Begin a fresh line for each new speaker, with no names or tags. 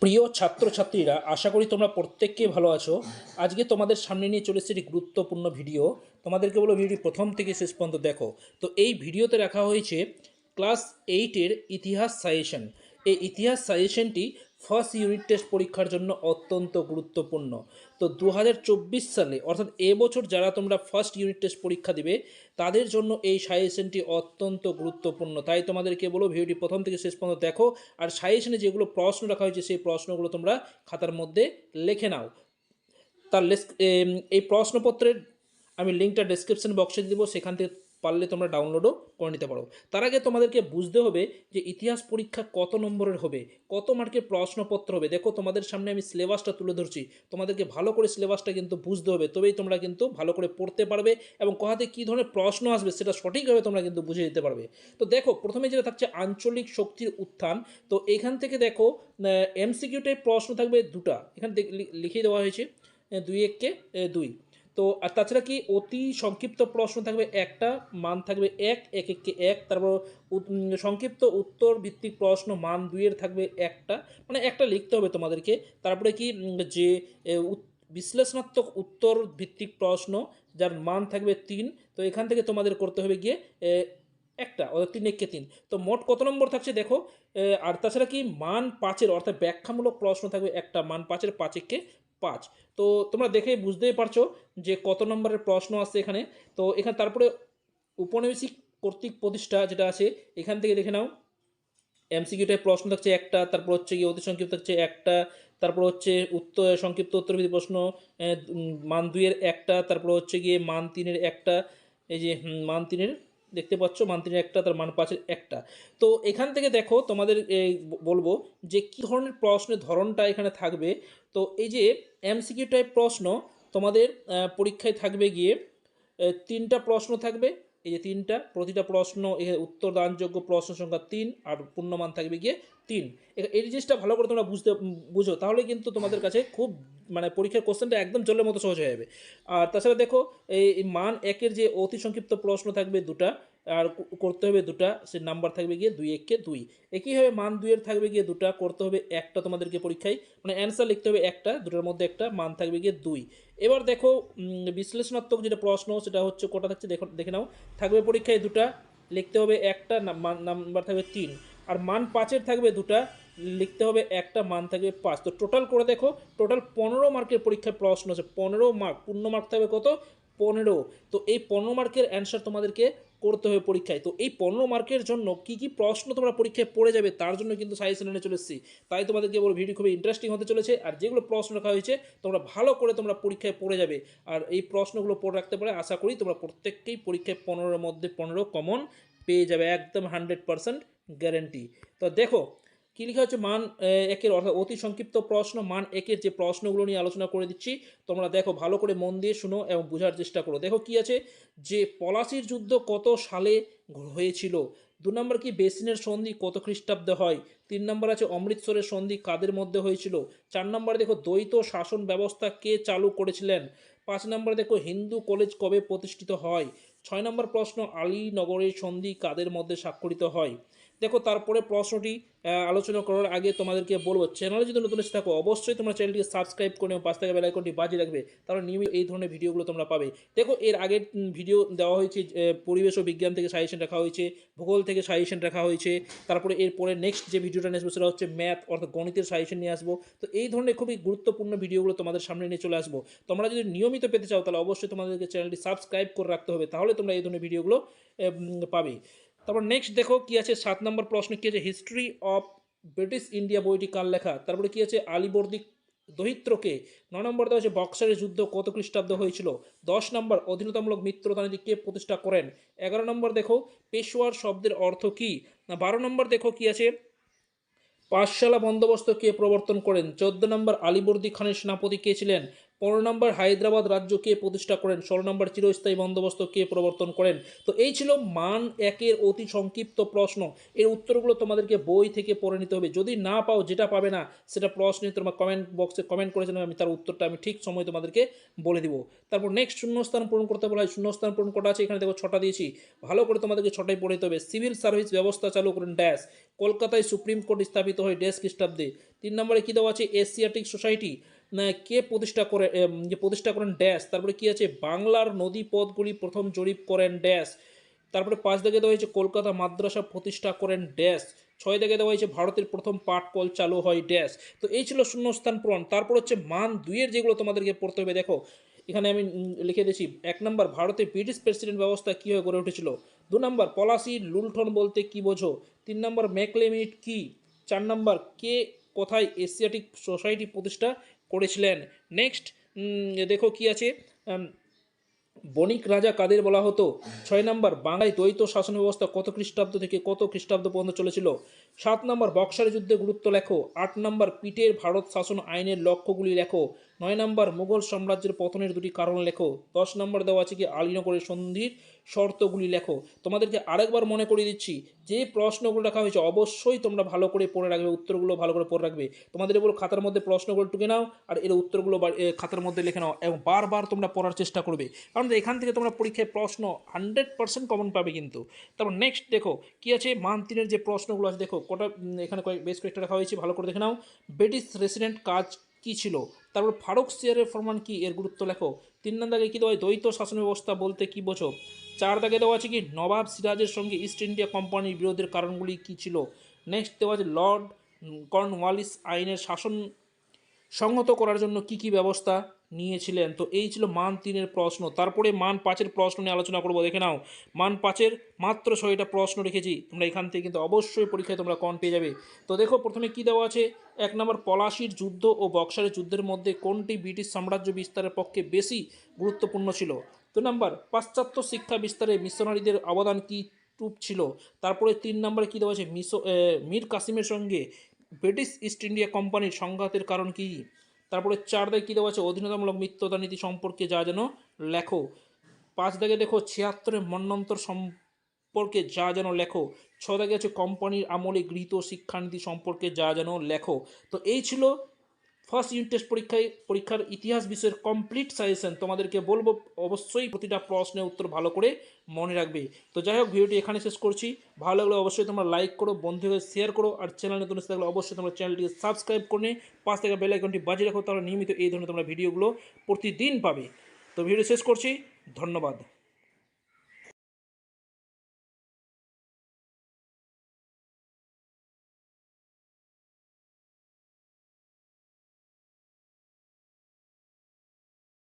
প্রিয় ছাত্রছাত্রীরা, আশা করি তোমরা প্রত্যেককেই ভালো আছো। আজকে তোমাদের সামনে নিয়ে চলে এসেছে একটি গুরুত্বপূর্ণ ভিডিও। তোমাদেরকে বলো ভিডিওটি প্রথম থেকে শেষ পর্যন্ত দেখো। তো এই ভিডিওতে রাখা হয়েছে ক্লাস 8-এর ইতিহাস সাজেশন। এই ইতিহাস সাজেশনটি ফার্স্ট ইউনিট টেস্ট পরীক্ষার জন্য অত্যন্ত গুরুত্বপূর্ণ। তো 2024 সালে অর্থাৎ এবছর যারা তোমরা ফার্স্ট ইউনিট টেস্ট পরীক্ষা দিবে তাদের জন্য এই সাজেশনটি অত্যন্ত গুরুত্বপূর্ণ। তাই তোমাদেরকে বলো ভিডিওটি প্রথম থেকে শেষ পর্যন্ত দেখো। আর সাজেশনে যেগুলো প্রশ্ন রাখা হয়েছে সেই প্রশ্নগুলো তোমরা খাতার মধ্যে লিখে নাও। তার এই প্রশ্নপত্রের আমি লিঙ্কটা ডেসক্রিপশন বক্সে দিব, সেখান থেকে পারলে তোমরা ডাউনলোডও করে নিতে পারো। তার আগে তোমাদেরকে বুঝতে হবে যে ইতিহাস পরীক্ষা কত নম্বরের হবে, কত মার্কের প্রশ্নপত্র হবে। দেখো তোমাদের সামনে আমি সিলেবাসটা তুলে ধরছি, তোমাদেরকে ভালো করে সিলেবাসটা কিন্তু বুঝতে হবে, তবেই তোমরা কিন্তু ভালো করে পড়তে পারবে এবং কোথাতে কী ধরনের প্রশ্ন আসবে সেটা সঠিকভাবে তোমরা কিন্তু বুঝে দিতে পারবে। তো দেখো প্রথমে যেটা থাকছে আঞ্চলিক শক্তির উত্থান। তো এখান থেকে দেখো এমসিকিউ টাইপ প্রশ্ন থাকবে দুটা, এখানে লিখে দেওয়া হয়েছে 2-1-2। তো আর তাছাড়া কি অতি সংক্ষিপ্ত প্রশ্ন থাকবে একটা, মান থাকবে 1-1-1, তারপর সংক্ষিপ্ত উত্তর ভিত্তিক প্রশ্ন মান 2-এর থাকবে একটা, মানে একটা লিখতে হবে তোমাদেরকে। তারপরে কি যে বিশ্লেষণাত্মক উত্তর ভিত্তিক প্রশ্ন যার মান থাকবে 3, তো এখান থেকে তোমাদের করতে হবে গিয়ে একটা, অর্থাৎ 3-1-3। তো মোট কত নম্বর থাকছে দেখো। আর তাছাড়া কি মান 5-এর অর্থাৎ ব্যাখ্যামূলক প্রশ্ন থাকবে একটা, মান 5-এর 5-1-5। তো তোমরা দেখে বুঝতেই পারছো যে কত নম্বরের প্রশ্ন আসছে এখানে। তো এখানে তারপরে উপনিবেশিক কর্তৃক প্রতিষ্ঠা যেটা আছে এখান থেকে দেখে নাও, এমসিকিউ টাইপ প্রশ্ন থাকছে একটা, তারপর হচ্ছে গিয়ে অতি সংক্ষিপ্ত থাকছে একটা, তারপর হচ্ছে উত্তর সংক্ষিপ্ত উত্তরভিত্তিক প্রশ্ন মান 2-এর একটা, তারপর হচ্ছে গিয়ে মান 3-এর একটা, এই যে মান 3-এর দেখতে পাচ্ছ, মান 3-এর একটা, তার মান 5-এর একটা। তো এখান থেকে দেখো তোমাদের বলবো যে কী ধরনের প্রশ্নের ধরনটা এখানে থাকবে। তো এই যে এমসিকিউ টাইপ প্রশ্ন তোমাদের পরীক্ষায় থাকবে গিয়ে 3টা প্রশ্ন থাকবে। এই যে 3টা, প্রতিটা প্রশ্ন উত্তর দানযোগ্য প্রশ্ন সংখ্যা 3 আর পূর্ণমান থাকবে গিয়ে 3। এই জিনিসটা ভালো করে তোমরা বুঝো, তাহলে কিন্তু তোমাদের কাছে খুব মানে পরীক্ষার কোশ্চেনটা একদম জলের মতো সহজ হয়ে যাবে। আর তাছাড়া দেখো এই মান 1-এর যে অতি সংক্ষিপ্ত প্রশ্ন থাকবে দুটা, আর করতে হবে দুটা, সে নাম্বার থাকবে গিয়ে 2-1-2। একইভাবে মান 2-এর থাকবে গিয়ে দুটা, করতে হবে একটা তোমাদেরকে পরীক্ষায়, মানে অ্যান্সার লিখতে হবে একটা, দুটোর মধ্যে একটা, মান থাকবে গিয়ে 2। এবার দেখো বিশ্লেষণাত্মক যেটা প্রশ্ন সেটা হচ্ছে কটা থাকছে দেখে নাও। থাকবে পরীক্ষায় দুটা, লিখতে হবে একটা, নাম্বার থাকবে 3। আর মান 5-এর থাকবে দুটা, লিখতে হবে একটা, মান থাকবে 5। তো টোটাল করে দেখো, টোটাল 15 মার্কের পরীক্ষায় প্রশ্ন আছে। 15 মার্ক, পূর্ণ মার্ক থাকবে কত, 15। তো এই 15 মার্কের অ্যান্সার তোমাদেরকে করতে হবে পরীক্ষায়। তো এই 15 মার্কের জন্য কি কি প্রশ্ন তোমরা পরীক্ষায় পড়ে যাবে তার জন্য কিন্তু সাজেশন এনে চলে এসেছি। তাই তোমাদেরকে বলবো ভিডিও খুবই ইন্টারেস্টিং হতে চলেছে, আর যেগুলো প্রশ্ন রাখা হয়েছে তোমরা ভালো করে তোমরা পরীক্ষায় পড়ে যাবে। আর এই প্রশ্নগুলো পড়ে রাখতে পারে, আশা করি তোমরা প্রত্যেককেই পরীক্ষায় 15-এর মধ্যে 15 কমন পেয়ে যাবে, একদম 100% গ্যারেন্টি। তো দেখো কী লেখা হচ্ছে, মান 1-এর অর্থাৎ অতি সংক্ষিপ্ত প্রশ্ন মান 1-এর যে প্রশ্নগুলো নিয়ে আলোচনা করে দিচ্ছি, তোমরা দেখো ভালো করে মন দিয়ে শুনো এবং বোঝার চেষ্টা করো। দেখো কি আছে, যে পলাশির যুদ্ধ কত সালে হয়েছিল। 2 নম্বর কি বেসিনের সন্ধি কত খ্রিস্টাব্দে হয়। 3 নম্বর আছে অমৃতসরের সন্ধি কাদের মধ্যে হয়েছিল। 4 নম্বরে দেখো দ্বৈত শাসন ব্যবস্থা কে চালু করেছিলেন। 5 নম্বরে দেখো হিন্দু কলেজ কবে প্রতিষ্ঠিত হয়। 6 নম্বর প্রশ্ন আলীনগরের সন্ধি কাদের মধ্যে স্বাক্ষরিত হয়। দেখো তারপরে প্রশ্নটি আলোচনা করার আগে তোমাদেরকে বলবো, চ্যানেলে যদি নতুন এসে থাকো অবশ্যই তোমরা চ্যানেলটিকে সাবস্ক্রাইব করে পাশ থেকে বেল আইকনটি বাজিয়ে রাখবে, তাহলে নিয়মিত এই ধরনের ভিডিওগুলো তোমরা পাবে। দেখো এর আগের ভিডিও দেওয়া হয়েছে, পরিবেশ ও বিজ্ঞান থেকে সাজেশন রাখা হয়েছে, ভূগোল থেকে সাজেশন রাখা হয়েছে, তারপরে এরপরে নেক্সট যে ভিডিওটা নিয়ে আসবো সেটা হচ্ছে ম্যাথ অর্থাৎ গণিতের সাজেশন নিয়ে আসবো। তো এই ধরনের খুবই গুরুত্বপূর্ণ ভিডিওগুলো তোমাদের সামনে নিয়ে চলে আসবো। তোমরা যদি নিয়মিত পেতে চাও তাহলে অবশ্যই তোমাদেরকে চ্যানেলটি সাবস্ক্রাইব করে রাখতে হবে, তাহলে তোমরা এই ধরনের ভিডিওগুলো পাবে। তারপর নেক্সট দেখো কি আছে, 7 নম্বর প্রশ্ন কি আছে, হিস্ট্রি অফ ব্রিটিশ ইন্ডিয়া বইটি কার লেখা। তারপরে কি আছে, আলীবর্দী দহিত্রকে। 9 নম্বর দেওয়া আছে বক্সারের যুদ্ধ কত খ্রিস্টাব্দ হয়েছিল। 10 নম্বর অধীনতামূলক মিত্রতা নীতি কে প্রতিষ্ঠা করেন। 11 নম্বর দেখো পেশোয়ার শব্দের অর্থ কী। 12 নম্বর দেখো কি আছে, পাঠশালা বন্দোবস্ত কে প্রবর্তন করেন। 14 নম্বর আলীবর্দী খানের সেনাপতি কে ছিলেন। 15 নম্বর হায়দ্রাবাদ রাজ্য কে প্রতিষ্ঠা করেন? 16 নম্বর চিরস্থায়ী বন্দোবস্ত কে প্রবর্তন করেন? তো এই ছিল মান একের অতি সংক্ষিপ্ত প্রশ্ন। এর উত্তরগুলো তোমাদেরকে বই থেকে পড়ে নিতে হবে। যদি না পাও, যেটা পাবে না সেটা প্রশ্নে তোমরা কমেন্ট বক্সে কমেন্ট করে জানাবে, আমি তার উত্তরটা আমি ঠিক সময় তোমাদেরকে বলে দিব। তারপর নেক্সট শূন্যস্থান পূরণ করতে বলা হয়। শূন্যস্থান পূরণ কটা আছে? এখানে দেখো 6টা দিয়েছি, ভালো করে তোমাদেরকে 6টাই পড়ে নিতে হবে। সিভিল সার্ভিস ব্যবস্থা চালু করেন ড্যাশ। কলকাতায় সুপ্রিম কোর্ট স্থাপিত হয় ড্যাশ খ্রিস্টাব্দে। 3 নম্বরে কী দেওয়া আছে? এশিয়াটিক সোসাইটি কে প্রতিষ্ঠা করে যে প্রতিষ্ঠা করেন ড্যাশ। তারপরে কি আছে? বাংলার নদী পথগুলি প্রথম জরিপ করেন ড্যাশ। তারপরে 5 দাগে দেওয়া হয়েছে কলকাতা মাদ্রাসা প্রতিষ্ঠা করেন ড্যাশ। 6 দাগে দেওয়া হয়েছে ভারতের প্রথম পাট কল চালু হয় ড্যাশ। তো এই ছিল শূন্যস্থান পূরণ। তারপর হচ্ছে মান 2-এর যেগুলো তোমাদেরকে পড়তে হবে, দেখো এখানে আমি লিখে দিয়েছি। 1 নম্বর, ভারতে ব্রিটিশ প্রেসিডেন্ট ব্যবস্থা কীভাবে গড়ে উঠেছিল? 2 নম্বর, পলাশি লুণ্ঠন বলতে কী বোঝো? 3 নম্বর, ম্যাকলেমিট কি? 4 নম্বর, কে কোথায় এশিয়াটিক সোসাইটি প্রতিষ্ঠা করেছিলেন? নেক্সট দেখো কি আছে, বণিক রাজা কাদের বলা হতো? 6 নম্বর, বাংলায় দ্বৈত শাসন ব্যবস্থা কত খ্রিস্টাব্দ থেকে কত খ্রিস্টাব্দ পর্যন্ত চলেছিল? 7 নম্বর, বক্সার যুদ্ধে গুরুত্ব লেখো। 8 নম্বর, পিটের ভারত শাসন আইনের লক্ষ্যগুলি লেখো। 9 নম্বর, মুঘল সাম্রাজ্যের পতনের দুটি কারণ লেখো। 10 নম্বর দেওয়া আছে কি আলীনগরের সন্ধির শর্তগুলি লেখো। তোমাদেরকে আরেকবার মনে করিয়ে দিচ্ছি, যে প্রশ্নগুলো রাখা হয়েছে অবশ্যই তোমরা ভালো করে পড়ে রাখবে, উত্তরগুলো ভালো করে পড়ে রাখবে। তোমাদের বলো খাতার মধ্যে প্রশ্নগুলো টুকে নাও আর এর উত্তরগুলো খাতার মধ্যে লিখে নাও এবং বারবার তোমরা পড়ার চেষ্টা করবে, কারণ এখান থেকে তোমরা পরীক্ষায় প্রশ্ন 100% কমন পাবে কিন্তু। তারপর নেক্সট দেখো কি আছে, মান 3-এর যে প্রশ্নগুলো আছে দেখো কটা এখানে বেশ কয়েকটা রাখা হয়েছে, ভালো করে দেখে নাও। ব্রিটিশ রেসিডেন্ট কাজ কী ছিল? তারপর ফারুক সিয়ারের ফরমান কি? এর গুরুত্ব লেখো। 3 দাগে কী দেওয়া হয়? দ্বৈত শাসন ব্যবস্থা বলতে কী বোঝো? 4 দাগে দেওয়া আছে কি নবাব সিরাজের সঙ্গে ইস্ট ইন্ডিয়া কোম্পানির বিরোধের কারণগুলি কী ছিল? নেক্সট দেওয়া আছে লর্ড কর্নওয়ালিস আইনের শাসন সংহত করার জন্য কি কি ব্যবস্থা নিয়েছিলেন? তো এই ছিল মান 3-এর প্রশ্ন। তারপরে মান 5-এর প্রশ্ন নিয়ে আলোচনা করবো, দেখে নাও। মান 5-এর মাত্র 6টা প্রশ্ন রেখেছি, তোমরা এখান থেকে কিন্তু অবশ্যই পরীক্ষায় তোমরা কম পেয়ে যাবে। তো দেখো প্রথমে কি দেওয়া আছে? 1 নম্বর, পলাশির যুদ্ধ ও বক্সারের যুদ্ধের মধ্যে কোনটি ব্রিটিশ সাম্রাজ্য বিস্তারের পক্ষে বেশি গুরুত্বপূর্ণ ছিল? 2 নম্বর, পাশ্চাত্য শিক্ষা বিস্তারে মিশনারিদের অবদান কী রূপ ছিল? তারপরে 3 নম্বরে কী দেওয়া আছে? মীর কাসিমের সঙ্গে ব্রিটিশ ইস্ট ইন্ডিয়া কোম্পানির সংঘাতের কারণ কী? তারপরে 4 দাগে কী দেওয়া আছে? অধীনতামূলক মিত্রতা নীতি সম্পর্কে যা যেন লেখো। 5 দাগে দেখো 76-এর মন্বন্তর সম্পর্কে যা যেন লেখো। 6 দাগে আছে কোম্পানির আমলে গৃহীত শিক্ষানীতি সম্পর্কে যা যেন লেখো। তো এই ছিল ফার্স্ট ইউনিট টেস্ট পরীক্ষার ইতিহাস বিষয়ের কমপ্লিট সাজেশন। তোমাদেরকে বলবো অবশ্যই প্রতিটা প্রশ্নের উত্তর ভালো করে মনে রাখবে। তো যাই হোক, ভিডিওটি এখানে শেষ করছি। ভালো লাগলে অবশ্যই তোমরা লাইক করো, বন্ধুদের শেয়ার করো, আর চ্যানেল নতুন এসে থাকলে অবশ্যই তোমরা চ্যানেলটিকে সাবস্ক্রাইব করে পাশ থেকে বেল আইকনটি বাজিয়ে রাখো, তাহলে নিয়মিত এই ধরনের তোমরা ভিডিওগুলো প্রতিদিন পাবে। তো ভিডিও শেষ করছি, ধন্যবাদ।